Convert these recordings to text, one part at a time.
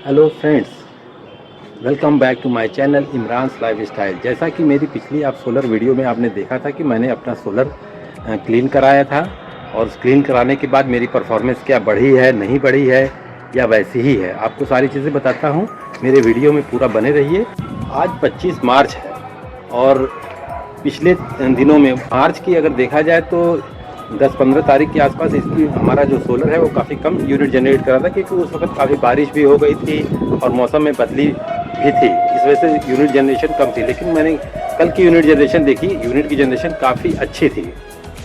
Hello friends, welcome back to my channel Imran's life style. जैसा कि मेरी पिछली आप सोलर वीडियो में आपने देखा था कि मैंने अपना सोलर क्लीन कराया था और क्लीन कराने के बाद मेरी परफॉर्मेंस क्या बढ़ी है, नहीं बढ़ी है या वैसी ही है, आपको सारी चीज़ें बताता हूँ। मेरे वीडियो में पूरा बने रहिए। आज 25 मार्च है और पिछले दिनों में मार्च की अगर देखा जाए तो 10-15 तारीख के आसपास इसकी हमारा जो सोलर है वो काफ़ी कम यूनिट जनरेट कर रहा था, क्योंकि उस वक्त काफ़ी बारिश भी हो गई थी और मौसम में बदली भी थी। इस वजह से यूनिट जनरेशन कम थी। लेकिन मैंने कल की यूनिट जनरेशन देखी, यूनिट की जनरेशन काफ़ी अच्छी थी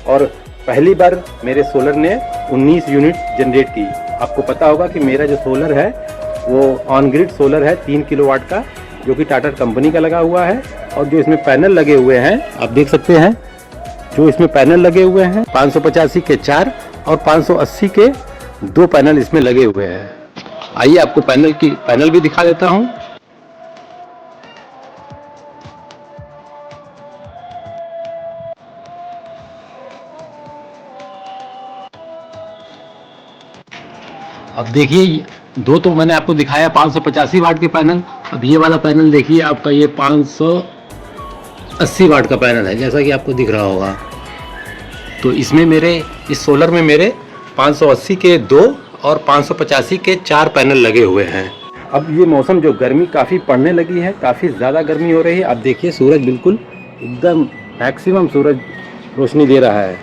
और पहली बार मेरे सोलर ने 19 यूनिट जनरेट की। आपको पता होगा कि मेरा जो सोलर है वो ऑन ग्रिड सोलर है 3 किलोवाट का, जो कि टाटा कंपनी का लगा हुआ है। और जो इसमें पैनल लगे हुए हैं आप देख सकते हैं, जो इसमें पैनल लगे हुए हैं 585 के 4 और 580 के 2 पैनल इसमें लगे हुए हैं। आइए आपको पैनल भी दिखा देता हूं। अब देखिए, दो तो मैंने आपको दिखाया 585 वाट के पैनल। अब ये वाला पैनल देखिए आपका, ये 580 वाट का पैनल है, जैसा कि आपको दिख रहा होगा। तो इसमें इस सोलर में मेरे 580 के 2 और 585 के 4 पैनल लगे हुए हैं। अब ये मौसम जो गर्मी काफ़ी पड़ने लगी है, काफ़ी ज़्यादा गर्मी हो रही है। अब देखिए सूरज बिल्कुल एकदम मैक्सिमम सूरज रोशनी दे रहा है।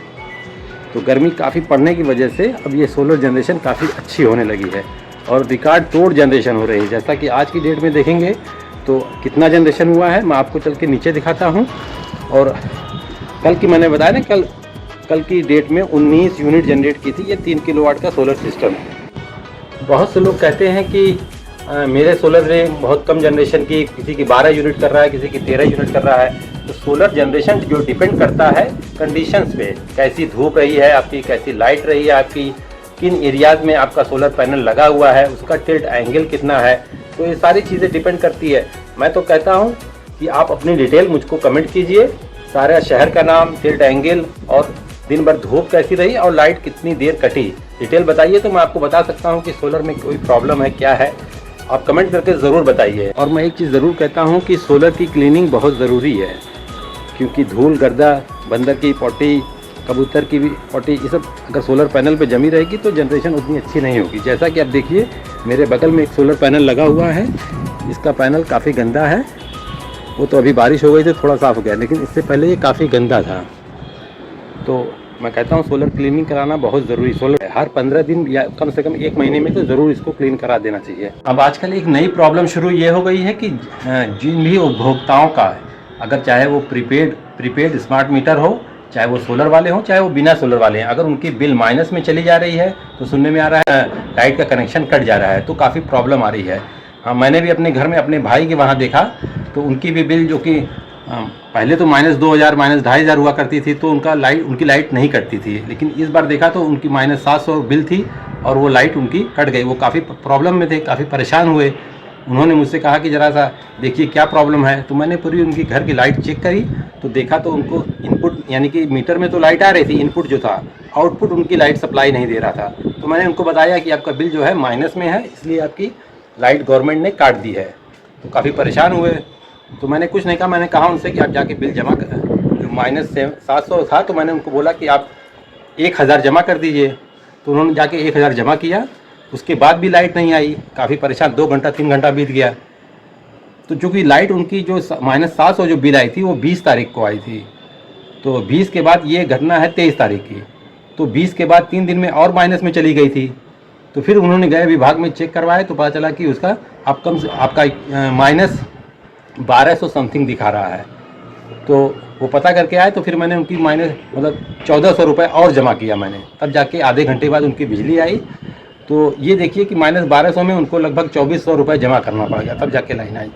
तो गर्मी काफ़ी पड़ने की वजह से अब ये सोलर जनरेशन काफ़ी अच्छी होने लगी है और रिकॉर्ड तोड़ जनरेशन हो रही है। जैसा कि आज की डेट में देखेंगे तो कितना जनरेशन हुआ है मैं आपको चल के नीचे दिखाता हूँ। और कल की मैंने बताया ना, कल की डेट में 19 यूनिट जनरेट की थी। ये 3 किलोवाट का सोलर सिस्टम है। बहुत से लोग कहते हैं कि मेरे सोलर ने बहुत कम जनरेशन की, किसी की 12 यूनिट कर रहा है, किसी की 13 यूनिट कर रहा है। तो सोलर जनरेशन जो डिपेंड करता है कंडीशंस पे, कैसी धूप रही है आपकी, कैसी लाइट रही है आपकी, किन एरियाज़ में आपका सोलर पैनल लगा हुआ है, उसका टिल्ट एंगल कितना है। तो ये सारी चीज़ें डिपेंड करती है। मैं तो कहता हूँ कि आप अपनी डिटेल मुझको कमेंट कीजिए, सारा शहर का नाम, टिल्ट एंगल और दिन भर धूप कैसी रही और लाइट कितनी देर कटी, डिटेल बताइए तो मैं आपको बता सकता हूँ कि सोलर में कोई प्रॉब्लम है क्या है। आप कमेंट करके ज़रूर बताइए। और मैं एक चीज़ ज़रूर कहता हूँ कि सोलर की क्लीनिंग बहुत ज़रूरी है, क्योंकि धूल गर्दा, बंदर की पॉटी, कबूतर की भी पॉटी, ये सब अगर सोलर पैनल पे जमी रहेगी तो जनरेशन उतनी अच्छी नहीं होगी। जैसा कि आप देखिए मेरे बगल में एक सोलर पैनल लगा हुआ है, इसका पैनल काफ़ी गंदा है। वो तो अभी बारिश हो गई तो थोड़ा साफ़ हो गया, लेकिन इससे पहले ये काफ़ी गंदा था। तो मैं कहता हूँ सोलर क्लीनिंग कराना बहुत ज़रूरी। सोलर हर 15 दिन या कम से कम 1 महीने में तो ज़रूर इसको क्लीन करा देना चाहिए। अब आजकल एक नई प्रॉब्लम शुरू ये हो गई है कि जिन भी उपभोक्ताओं का, अगर चाहे वो प्रीपेड स्मार्ट मीटर हो, चाहे वो सोलर वाले हों, चाहे वो बिना सोलर वाले हैं, अगर उनकी बिल माइनस में चली जा रही है तो सुनने में आ रहा है लाइट का कनेक्शन कट जा रहा है, तो काफ़ी प्रॉब्लम आ रही है। हाँ, मैंने भी अपने घर में अपने भाई के वहाँ देखा तो उनकी भी बिल, जो कि पहले तो -2000 -2500 हुआ करती थी, तो उनकी लाइट नहीं कटती थी। लेकिन इस बार देखा तो उनकी -700 बिल थी और वो लाइट उनकी कट गई। वो काफ़ी प्रॉब्लम में थे, काफ़ी परेशान हुए। उन्होंने मुझसे कहा कि ज़रा सा देखिए क्या प्रॉब्लम है। तो मैंने पूरी उनकी घर की लाइट चेक करी तो देखा तो उनको इनपुट, यानी कि मीटर में तो लाइट आ रही थी, इनपुट जो था, आउटपुट उनकी लाइट सप्लाई नहीं दे रहा था। तो मैंने उनको बताया कि आपका बिल जो है माइनस में है, इसलिए आपकी लाइट गवर्नमेंट ने काट दी है। तो काफ़ी परेशान हुए। तो मैंने कुछ नहीं कहा, मैंने कहा उनसे कि आप जाके बिल जमा कर, जो -700 था, तो मैंने उनको बोला कि आप 1000 जमा कर दीजिए। तो उन्होंने जाके 1000 जमा किया। उसके बाद भी लाइट नहीं आई, काफ़ी परेशान, 2 घंटा 3 घंटा बीत गया। तो चूँकि लाइट उनकी जो -700 जो बिल आई थी वो 20 तारीख को आई थी। तो 20 के बाद ये घटना है 23 तारीख की। तो 20 के बाद 3 दिन में और माइनस में चली गई थी। तो फिर उन्होंने गए विभाग में चेक करवाए तो पता चला कि उसका आपका -1200 समथिंग दिखा रहा है। तो वो पता करके आए तो फिर मैंने उनकी मतलब 1400 रुपये और जमा किया मैंने, तब जाके आधे घंटे बाद उनकी बिजली आई। तो ये देखिए कि -1200 में उनको लगभग 2400 रुपये जमा करना पड़ गया, तब जाके लाइन आई।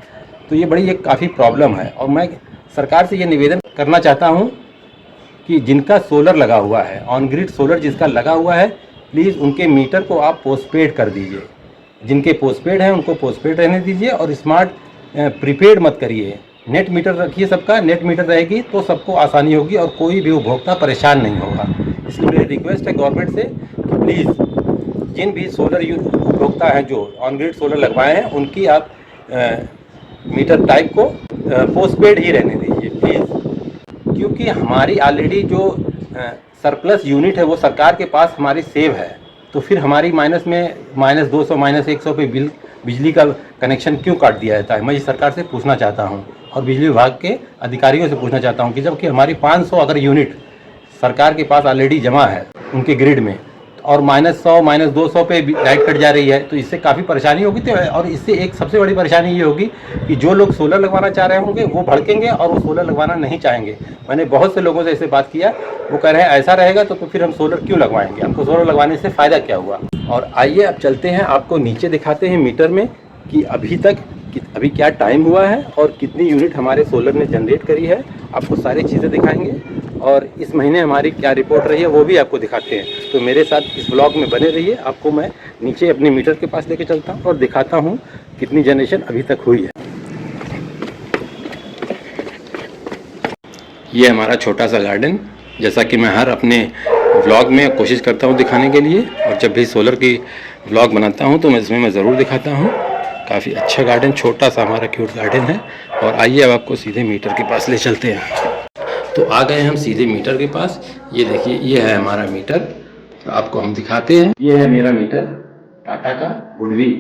तो ये बड़ी एक काफ़ी प्रॉब्लम है। और मैं सरकार से ये निवेदन करना चाहता हूँ कि जिनका सोलर लगा हुआ है, ऑन ग्रिड सोलर जिसका लगा हुआ है, प्लीज़ उनके मीटर को आप पोस्टपेड कर दीजिए। जिनके पोस्टपेड हैं उनको पोस्टपेड रहने दीजिए और स्मार्ट प्रीपेड मत करिए। नेट मीटर रखिए सबका, नेट मीटर रहेगी तो सबको आसानी होगी और कोई भी उपभोक्ता परेशान नहीं होगा। इसलिए मेरी रिक्वेस्ट है गवर्नमेंट से कि प्लीज़ जिन भी सोलर उपभोक्ता हैं जो ऑन ग्रिड सोलर लगवाए हैं उनकी आप मीटर टाइप को पोस्टपेड ही रहने दीजिए प्लीज़, क्योंकि हमारी ऑलरेडी जो सरप्लस यूनिट है वो सरकार के पास हमारी सेव है। तो फिर हमारी माइनस में -200 -100 पे बिजली का कनेक्शन क्यों काट दिया जाता है? मैं इस सरकार से पूछना चाहता हूँ और बिजली विभाग के अधिकारियों से पूछना चाहता हूँ कि जबकि हमारी 500 अगर यूनिट सरकार के पास ऑलरेडी जमा है उनके ग्रिड में और -100 -200 पे लाइट कट जा रही है, तो इससे काफ़ी परेशानी होगी। तो और इससे एक सबसे बड़ी परेशानी ये होगी कि जो लोग सोलर लगवाना चाह रहे होंगे वो भड़केंगे और वो सोलर लगवाना नहीं चाहेंगे। मैंने बहुत से लोगों से ऐसे बात किया, वो कह रहे हैं ऐसा रहेगा तो फिर हम सोलर क्यों लगवाएंगे, हमको सोलर लगवाने से फ़ायदा क्या हुआ। और आइए अब चलते हैं, आपको नीचे दिखाते हैं मीटर में कि अभी क्या टाइम हुआ है और कितनी यूनिट हमारे सोलर ने जनरेट करी है। आपको सारी चीज़ें दिखाएंगे और इस महीने हमारी क्या रिपोर्ट रही है वो भी आपको दिखाते हैं। तो मेरे साथ इस ब्लॉग में बने रहिए। आपको मैं नीचे अपने मीटर के पास लेके चलता हूँ और दिखाता हूँ कितनी जनरेशन अभी तक हुई है। ये हमारा छोटा सा गार्डन, जैसा कि मैं हर अपने व्लॉग में कोशिश करता हूँ दिखाने के लिए, और जब भी सोलर की व्लॉग बनाता हूँ तो मैं इसमें ज़रूर दिखाता हूँ। काफ़ी अच्छा गार्डन, छोटा सा हमारा क्यूट गार्डन है। और आइए अब आपको सीधे मीटर के पास ले चलते हैं। तो आ गए हम सीधे मीटर के पास। ये देखिए, ये है हमारा मीटर, तो आपको हम दिखाते हैं। ये है मेरा मीटर, टाटा का गुडवी,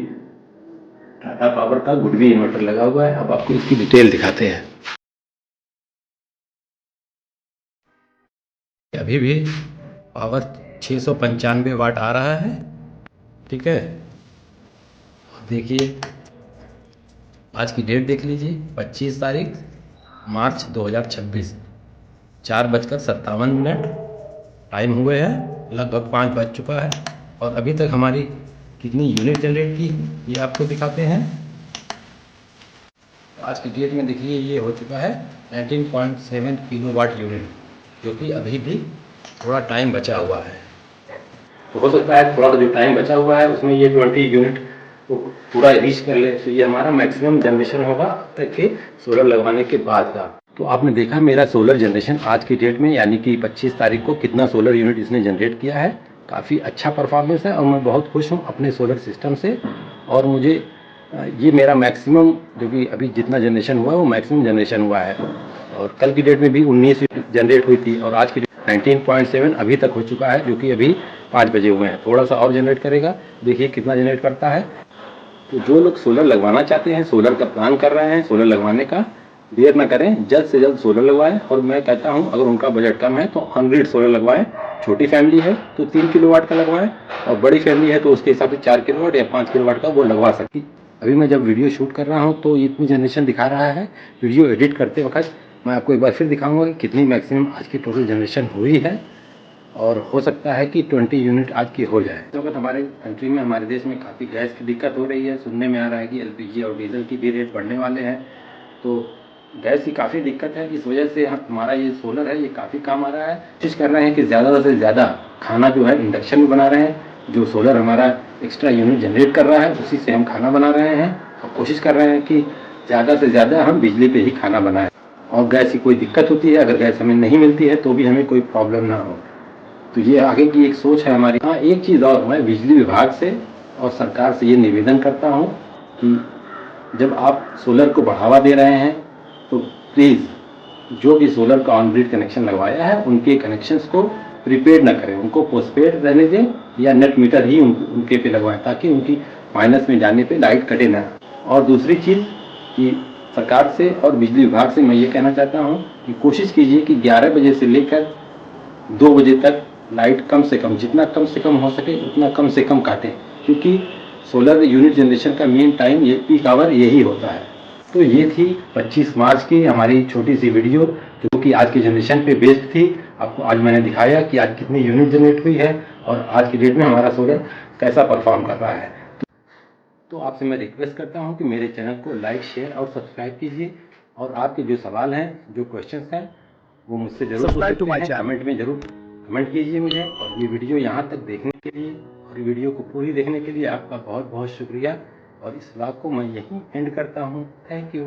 टाटा पावर का गुडवी इन्वर्टर लगा हुआ है। अब आपको इसकी डिटेल दिखाते हैं। अभी भी पावर 695 वाट आ रहा है, ठीक है। देखिए, आज की डेट देख लीजिए, 25 तारीख मार्च 2026, 4:57 टाइम हुए हैं, लगभग 5 बज चुका है। और अभी तक हमारी कितनी यूनिट जनरेट की ये आपको दिखाते हैं। आज की डेट में देखिए ये हो चुका है 19.7 किलोवाट यूनिट, जो कि अभी भी थोड़ा टाइम बचा हुआ है। तो हो सकता है थोड़ा जो टाइम बचा हुआ है उसमें ये 20 यूनिट को पूरा रीच कर ले, तो ये हमारा मैक्सिमम जनरेशन होगा अब तक के सोलर लगवाने के बाद का। तो आपने देखा मेरा सोलर जनरेशन आज की डेट में, यानी कि 25 तारीख को कितना सोलर यूनिट इसने जनरेट किया है। काफ़ी अच्छा परफॉर्मेंस है और मैं बहुत खुश हूँ अपने सोलर सिस्टम से। और मुझे ये मेरा मैक्सिमम, जो कि अभी जितना जनरेशन हुआ है वो मैक्सिमम जनरेशन हुआ है। और कल की डेट में भी 19 जनरेट हुई थी और आज की 19.7 अभी तक हो चुका है, जो कि अभी 5 बजे हुए हैं। थोड़ा सा और जनरेट करेगा, देखिए कितना जनरेट करता है। तो जो लोग सोलर लगवाना चाहते हैं, सोलर का प्लान कर रहे हैं सोलर लगवाने का, देर ना करें, जल्द से जल्द सोलर लगवाएं। और मैं कहता हूं अगर उनका बजट कम है तो ऑन ग्रिड सोलर लगवाएं। छोटी फैमिली है तो 3 किलोवाट का लगवाएं, और बड़ी फैमिली है तो उसके हिसाब से 4 किलोवाट या 5 किलोवाट का वो लगवा सकती। अभी मैं जब वीडियो शूट कर रहा हूँ तो इतनी जनरेशन दिखा रहा है। वीडियो एडिट करते वक्त मैं आपको एक बार फिर दिखाऊंगा कि कितनी मैक्सिमम आज की टोटल जनरेशन हुई है, और हो सकता है कि 20 यूनिट आज की हो जाए। तो अगर हमारे कंट्री में, हमारे देश में काफ़ी गैस की दिक्कत हो रही है, सुनने में आ रहा है कि एलपीजी और डीजल की भी रेट बढ़ने वाले हैं, तो गैस की काफ़ी दिक्कत है। इस वजह से हमारा ये सोलर है, ये काफ़ी काम आ रहा है। कोशिश कर रहे हैं कि ज़्यादा से ज़्यादा खाना जो है इंडक्शन में बना रहे हैं। जो सोलर हमारा एक्स्ट्रा यूनिट जनरेट कर रहा है उसी से हम खाना बना रहे हैं, और कोशिश कर रहे हैं कि ज़्यादा से ज़्यादा हम बिजली पे ही खाना बनाएं। और गैस की कोई दिक्कत होती है, अगर गैस हमें नहीं मिलती है तो भी हमें कोई प्रॉब्लम ना हो। तो ये आगे की एक सोच है हमारी। हाँ, एक चीज़ और, मैं बिजली विभाग से और सरकार से ये निवेदन करता हूँ कि जब आप सोलर को बढ़ावा दे रहे हैं तो प्लीज़ जो भी सोलर का ऑन ग्रिड कनेक्शन लगवाया है उनके कनेक्शंस को प्रीपेड ना करें, उनको पोस्टपेड रहने दें या नेट मीटर ही उनके पे लगवाएं, ताकि उनकी माइनस में जाने पे लाइट कटे ना। और दूसरी चीज़ कि सरकार से और बिजली विभाग से मैं ये कहना चाहता हूँ कि कोशिश कीजिए कि 11 बजे से लेकर 2 बजे तक लाइट कम से कम, जितना कम से कम हो सके उतना कम से कम काटें, क्योंकि सोलर यूनिट जनरेशन का मेन टाइम, ये पीक आवर यही होता है। तो ये थी 25 मार्च की हमारी छोटी सी वीडियो, जो कि आज की जनरेशन पे बेस्ड थी। आपको आज मैंने दिखाया कि आज कितनी यूनिट जनरेट हुई है और आज की डेट में हमारा सोलर कैसा परफॉर्म कर रहा है। तो आपसे मैं रिक्वेस्ट करता हूँ कि मेरे चैनल को लाइक, शेयर और सब्सक्राइब कीजिए, और आपके जो सवाल हैं, जो क्वेश्चंस हैं, वो मुझसे जरूर पूछ सकते हैं। कमेंट में जरूर कमेंट कीजिए मुझे। और ये वीडियो यहाँ तक देखने के लिए और वीडियो को पूरी देखने के लिए आपका बहुत बहुत शुक्रिया। और इस व्लॉग को मैं यहीं एंड करता हूँ। Thank you.